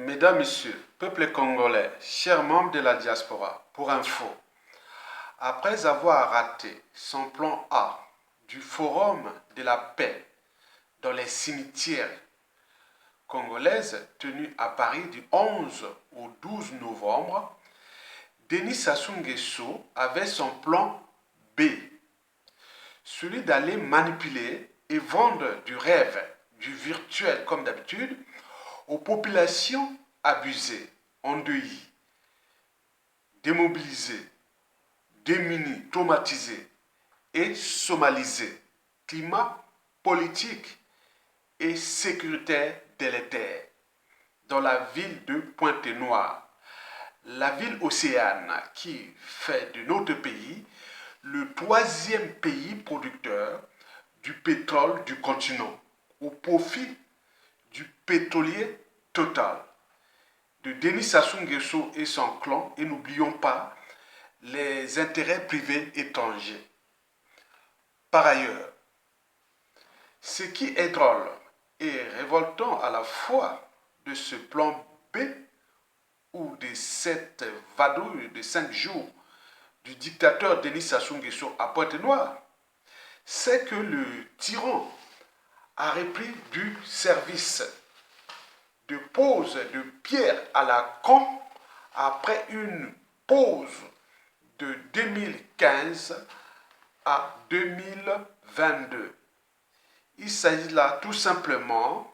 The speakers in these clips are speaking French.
Mesdames, Messieurs, peuple congolais, chers membres de la diaspora, pour info, après avoir raté son plan A du Forum de la paix dans les cimetières congolaises tenu à Paris du 11 au 12 novembre, Denis Sassou Nguesso avait son plan B, celui d'aller manipuler et vendre du rêve, du virtuel comme d'habitude, aux populations abusées, endeuillées, démobilisées, démunies, traumatisées et somalisées. Climat politique et sécuritaire délétère dans la ville de Pointe-Noire, la ville océane qui fait de notre pays le troisième pays producteur du pétrole du continent au profit du pétrolier Total, de Denis Sassou Nguesso et son clan, et n'oublions pas les intérêts privés étrangers. Par ailleurs, ce qui est drôle et révoltant à la fois de ce plan B ou de cette vadrouille de 5 jours du dictateur Denis Sassou Nguesso à Pointe-Noire, c'est que le tyran a repris du service de pose de pierre à la con après une pause de 2015 à 2022. Il s'agit là tout simplement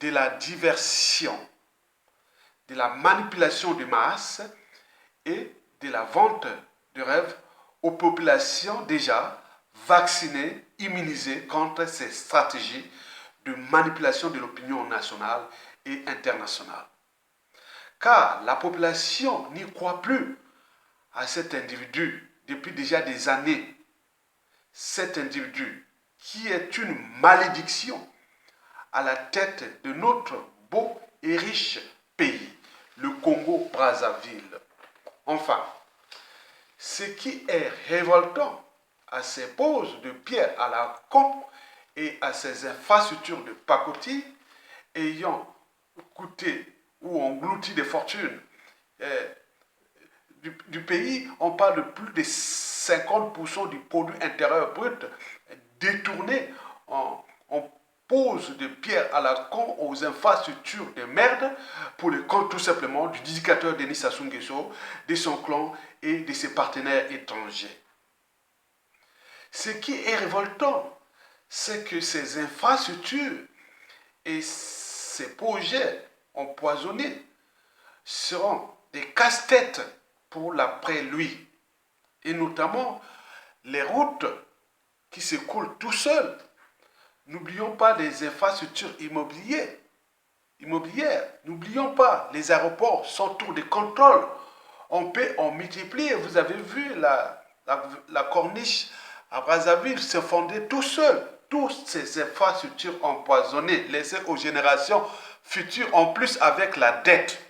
de la diversion, de la manipulation de masse et de la vente de rêves aux populations déjà vaccinées, immunisées contre ces stratégies de manipulation de l'opinion nationale et internationale. Car la population n'y croit plus à cet individu depuis déjà des années. Cet individu qui est une malédiction à la tête de notre beau et riche pays, le Congo-Brazzaville. Enfin, ce qui est révoltant à ces poses de pierre à la con et à ces infrastructures de pacotille ayant coûté ou englouti des fortunes du pays, on parle de plus de 50% du produit intérieur brut détourné en pose de pierre à la con aux infrastructures de merde pour le compte tout simplement du dictateur Denis Sassou Nguesso, de son clan et de ses partenaires étrangers. Ce qui est révoltant, c'est que ces infrastructures et ces projets empoisonnés seront des casse-têtes pour l'après-lui. Et notamment les routes qui s'écoulent tout seuls. N'oublions pas les infrastructures immobilières. N'oublions pas les aéroports sans tour de contrôle. On peut en multiplier. Vous avez vu la corniche à Brazzaville se fonder tout seul. Toutes ces infrastructures empoisonnées laissées aux générations futures, en plus avec la dette.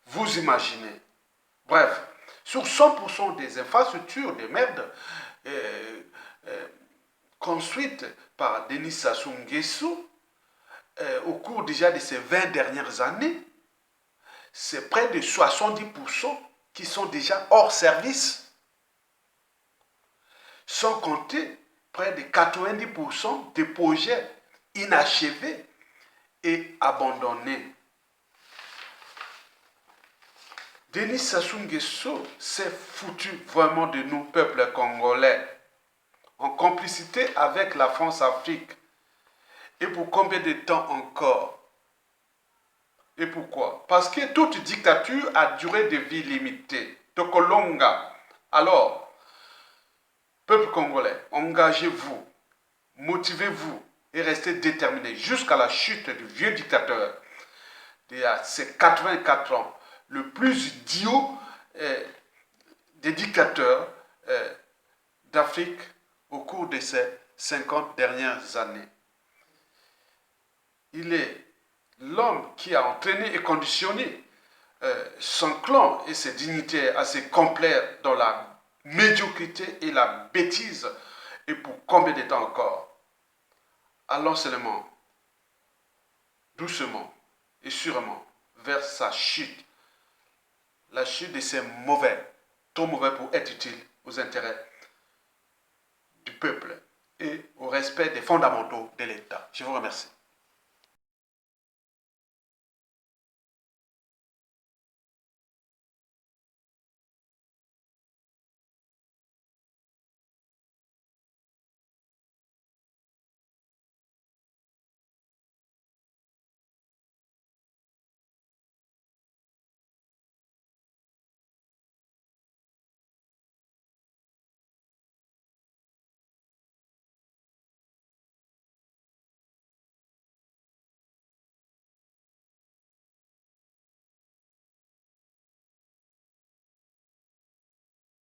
Vous imaginez. Bref, sur 100% des infrastructures de merde construites par Denis Sassou Nguesso au cours déjà de ces 20 dernières années, c'est près de 70% qui sont déjà hors service. Sans compter près de 90% des projets inachevés et abandonnés. Denis Sassou Nguesso s'est foutu vraiment de nous, peuple congolais, en complicité avec la France-Afrique. Et pour combien de temps encore? Et pourquoi? Parce que toute dictature a durée de vie limitée. Tokolonga. Alors, peuple congolais, engagez-vous, motivez-vous et restez déterminés jusqu'à la chute du vieux dictateur de ses 84 ans, le plus idiot des dictateurs d'Afrique au cours de ces 50 dernières années. Il est l'homme qui a entraîné et conditionné son clan et ses dignitaires à se complaire dans la médiocrité et la bêtise. Et pour combien de temps encore? Allons seulement, doucement et sûrement vers sa chute. La chute de ces mauvais, trop mauvais pour être utile aux intérêts du peuple et au respect des fondamentaux de l'État. Je vous remercie.